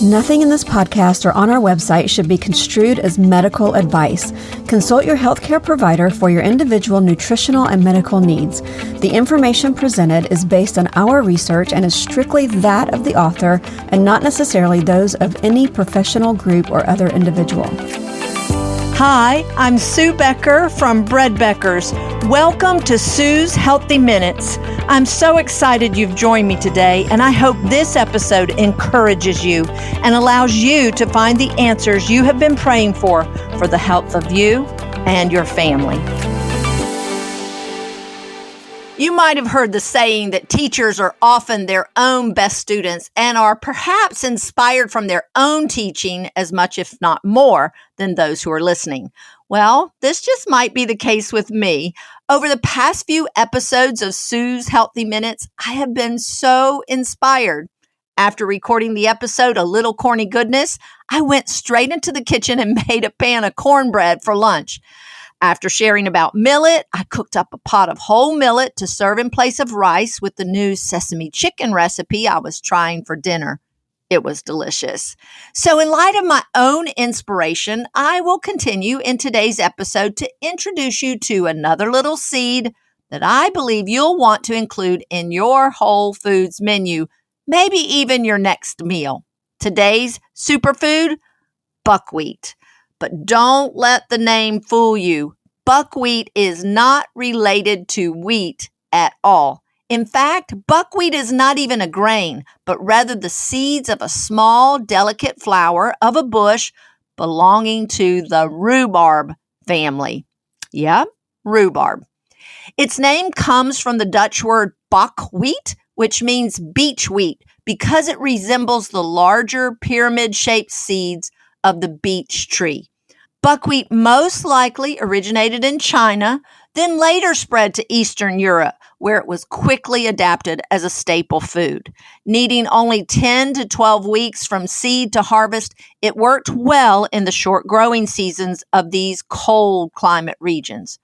Nothing in this podcast or on our website should be construed as medical advice. Consult your healthcare provider for your individual nutritional and medical needs. The information presented is based on our research and is strictly that of the author and not necessarily those of any professional group or other individual. Hi, I'm Sue Becker from Bread Beckers. Welcome to Sue's Healthy Minutes. I'm so excited you've joined me today, and I hope this episode encourages you and allows you to find the answers you have been praying for the health of you and your family. You might have heard the saying that teachers are often their own best students and are perhaps inspired from their own teaching as much, if not more, than those who are listening. Well, this just might be the case with me. Over the past few episodes of Sue's Healthy Minutes, I have been so inspired. After recording the episode, A Little Corny Goodness, I went straight into the kitchen and made a pan of cornbread for lunch. After sharing about millet, I cooked up a pot of whole millet to serve in place of rice with the new sesame chicken recipe I was trying for dinner. It was delicious. So in light of my own inspiration, I will continue in today's episode to introduce you to another little seed that I believe you'll want to include in your Whole Foods menu, maybe even your next meal. Today's superfood, buckwheat. But don't let the name fool you. Buckwheat is not related to wheat at all. In fact, buckwheat is not even a grain, but rather the seeds of a small, delicate flower of a bush belonging to the rhubarb family. Yeah, rhubarb. Its name comes from the Dutch word Buckwheat, which means beech wheat, because it resembles the larger pyramid-shaped seeds of the beech tree. Buckwheat most likely originated in China, then later spread to Eastern Europe, where it was quickly adapted as a staple food. Needing only 10 to 12 weeks from seed to harvest, it worked well in the short growing seasons of these cold climate regions.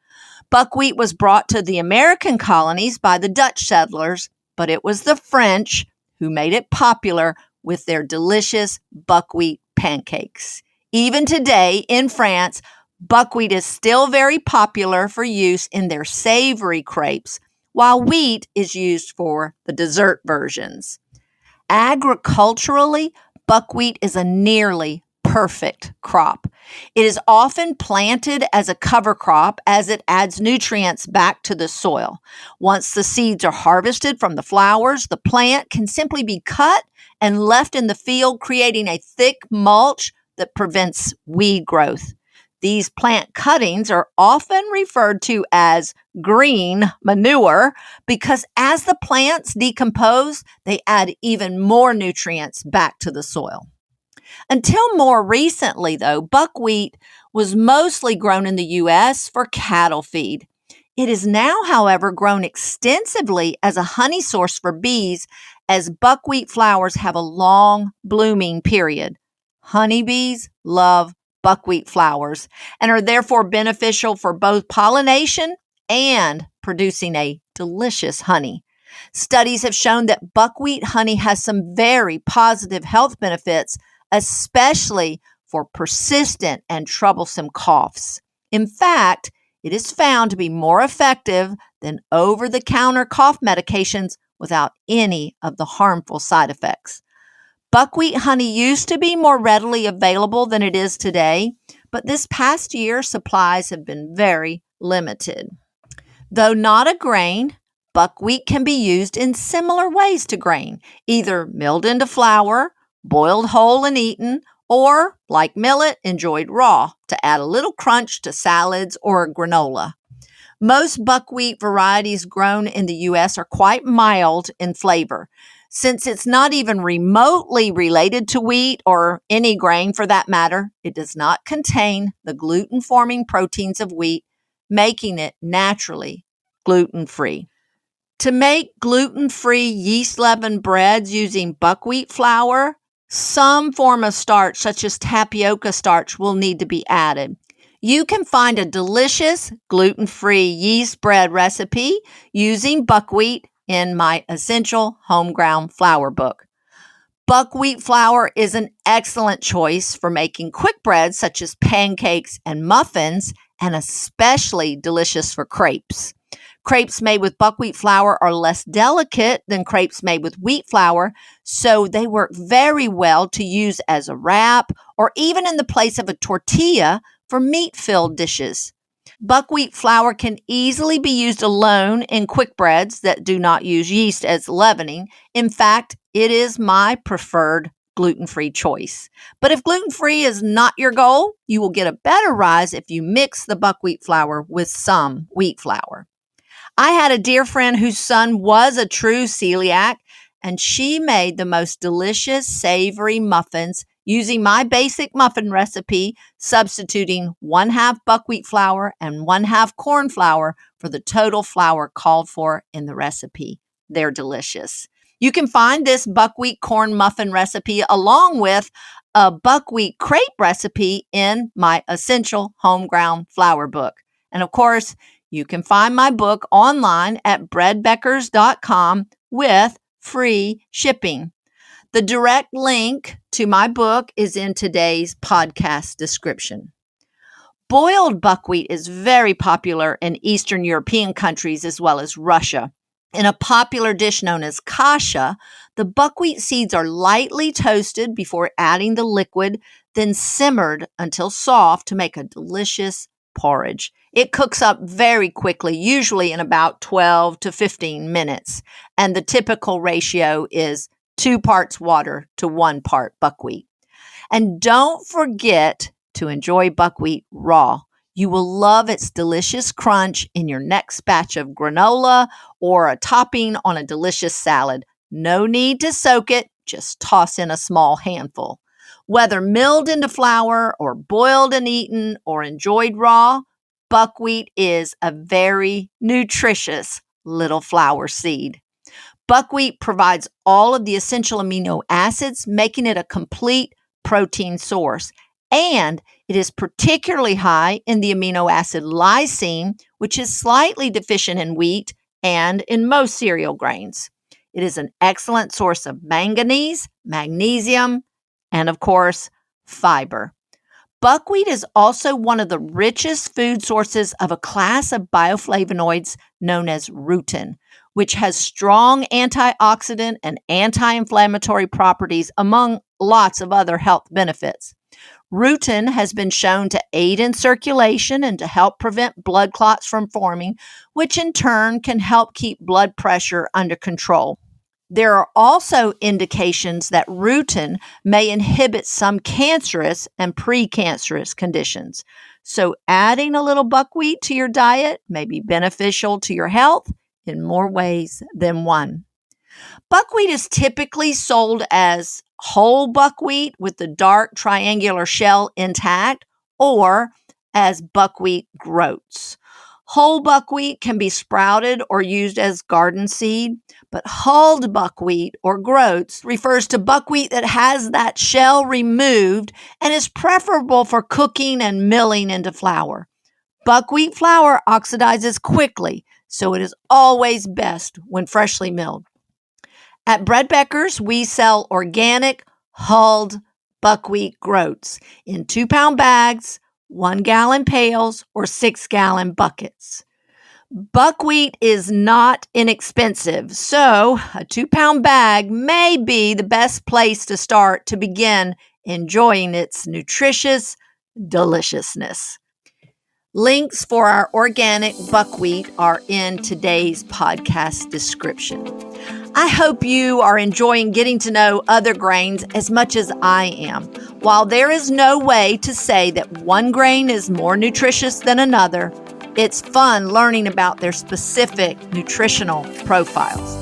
Buckwheat was brought to the American colonies by the Dutch settlers, but it was the French who made it popular with their delicious buckwheat pancakes. Even today in France, buckwheat is still very popular for use in their savory crepes, while wheat is used for the dessert versions. Agriculturally, buckwheat is a nearly perfect crop. It is often planted as a cover crop as it adds nutrients back to the soil. Once the seeds are harvested from the flowers, the plant can simply be cut and left in the field, creating a thick mulch that prevents weed growth. These plant cuttings are often referred to as green manure because as the plants decompose, they add even more nutrients back to the soil. Until more recently, though, buckwheat was mostly grown in the U.S. for cattle feed. It is now, however, grown extensively as a honey source for bees, as buckwheat flowers have a long blooming period. Honeybees love buckwheat flowers and are therefore beneficial for both pollination and producing a delicious honey. Studies have shown that buckwheat honey has some very positive health benefits, especially for persistent and troublesome coughs. In fact, it is found to be more effective than over-the-counter cough medications without any of the harmful side effects. Buckwheat honey used to be more readily available than it is today, but this past year, supplies have been very limited. Though not a grain, buckwheat can be used in similar ways to grain, either milled into flour, boiled whole and eaten, or, like millet, enjoyed raw to add a little crunch to salads or granola. Most buckwheat varieties grown in the U.S. are quite mild in flavor. Since it's not even remotely related to wheat or any grain for that matter, it does not contain the gluten-forming proteins of wheat, making it naturally gluten-free. To make gluten-free yeast-leavened breads using buckwheat flour, some form of starch, such as tapioca starch, will need to be added. You can find a delicious gluten-free yeast bread recipe using buckwheat in my Essential Homegrown Flour book. Buckwheat flour is an excellent choice for making quick breads such as pancakes and muffins, and especially delicious for crepes. Crepes made with buckwheat flour are less delicate than crepes made with wheat flour, so they work very well to use as a wrap or even in the place of a tortilla for meat-filled dishes. Buckwheat flour can easily be used alone in quick breads that do not use yeast as leavening. In fact, it is my preferred gluten-free choice. But if gluten-free is not your goal, you will get a better rise if you mix the buckwheat flour with some wheat flour. I had a dear friend whose son was a true celiac, and she made the most delicious savory muffins using my basic muffin recipe, substituting 1/2 buckwheat flour and 1/2 corn flour for the total flour called for in the recipe. They're delicious. You can find this buckwheat corn muffin recipe along with a buckwheat crepe recipe in my Essential Homegrown Flour book. And of course, you can find my book online at breadbeckers.com with free shipping. The direct link to my book is in today's podcast description. Boiled buckwheat is very popular in Eastern European countries as well as Russia. In a popular dish known as kasha, the buckwheat seeds are lightly toasted before adding the liquid, then simmered until soft to make a delicious porridge. It cooks up very quickly, usually in about 12 to 15 minutes, and the typical ratio is 2 parts water to 1 part buckwheat. And don't forget to enjoy buckwheat raw. You will love its delicious crunch in your next batch of granola or a topping on a delicious salad. No need to soak it, just toss in a small handful. Whether milled into flour or boiled and eaten or enjoyed raw, buckwheat is a very nutritious little flour seed. Buckwheat provides all of the essential amino acids, making it a complete protein source. And it is particularly high in the amino acid lysine, which is slightly deficient in wheat and in most cereal grains. It is an excellent source of manganese, magnesium, and of course, fiber. Buckwheat is also one of the richest food sources of a class of bioflavonoids known as rutin, which has strong antioxidant and anti-inflammatory properties among lots of other health benefits. Rutin has been shown to aid in circulation and to help prevent blood clots from forming, which in turn can help keep blood pressure under control. There are also indications that rutin may inhibit some cancerous and precancerous conditions. So adding a little buckwheat to your diet may be beneficial to your health in more ways than one. Buckwheat is typically sold as whole buckwheat with the dark triangular shell intact or as buckwheat groats. Whole buckwheat can be sprouted or used as garden seed, but hulled buckwheat or groats refers to buckwheat that has that shell removed and is preferable for cooking and milling into flour. Buckwheat flour oxidizes quickly, so it is always best when freshly milled. At Bread Becker's, we sell organic, hulled buckwheat groats in 2-pound bags, 1-gallon pails, or 6-gallon buckets. Buckwheat is not inexpensive, so a 2-pound bag may be the best place to start to begin enjoying its nutritious deliciousness. Links for our organic buckwheat are in today's podcast description. I hope you are enjoying getting to know other grains as much as I am. While there is no way to say that one grain is more nutritious than another, it's fun learning about their specific nutritional profiles.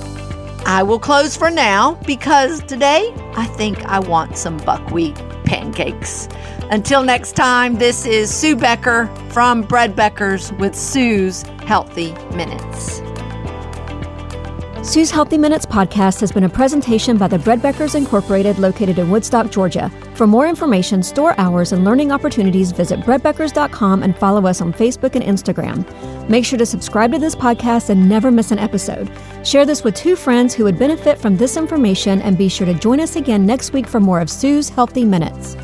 I will close for now because today I think I want some buckwheat pancakes. Until next time, this is Sue Becker from Bread Beckers with Sue's Healthy Minutes. Sue's Healthy Minutes podcast has been a presentation by the Bread Beckers Incorporated located in Woodstock, Georgia. For more information, store hours, and learning opportunities, visit breadbeckers.com and follow us on Facebook and Instagram. Make sure to subscribe to this podcast and never miss an episode. Share this with 2 friends who would benefit from this information, and be sure to join us again next week for more of Sue's Healthy Minutes.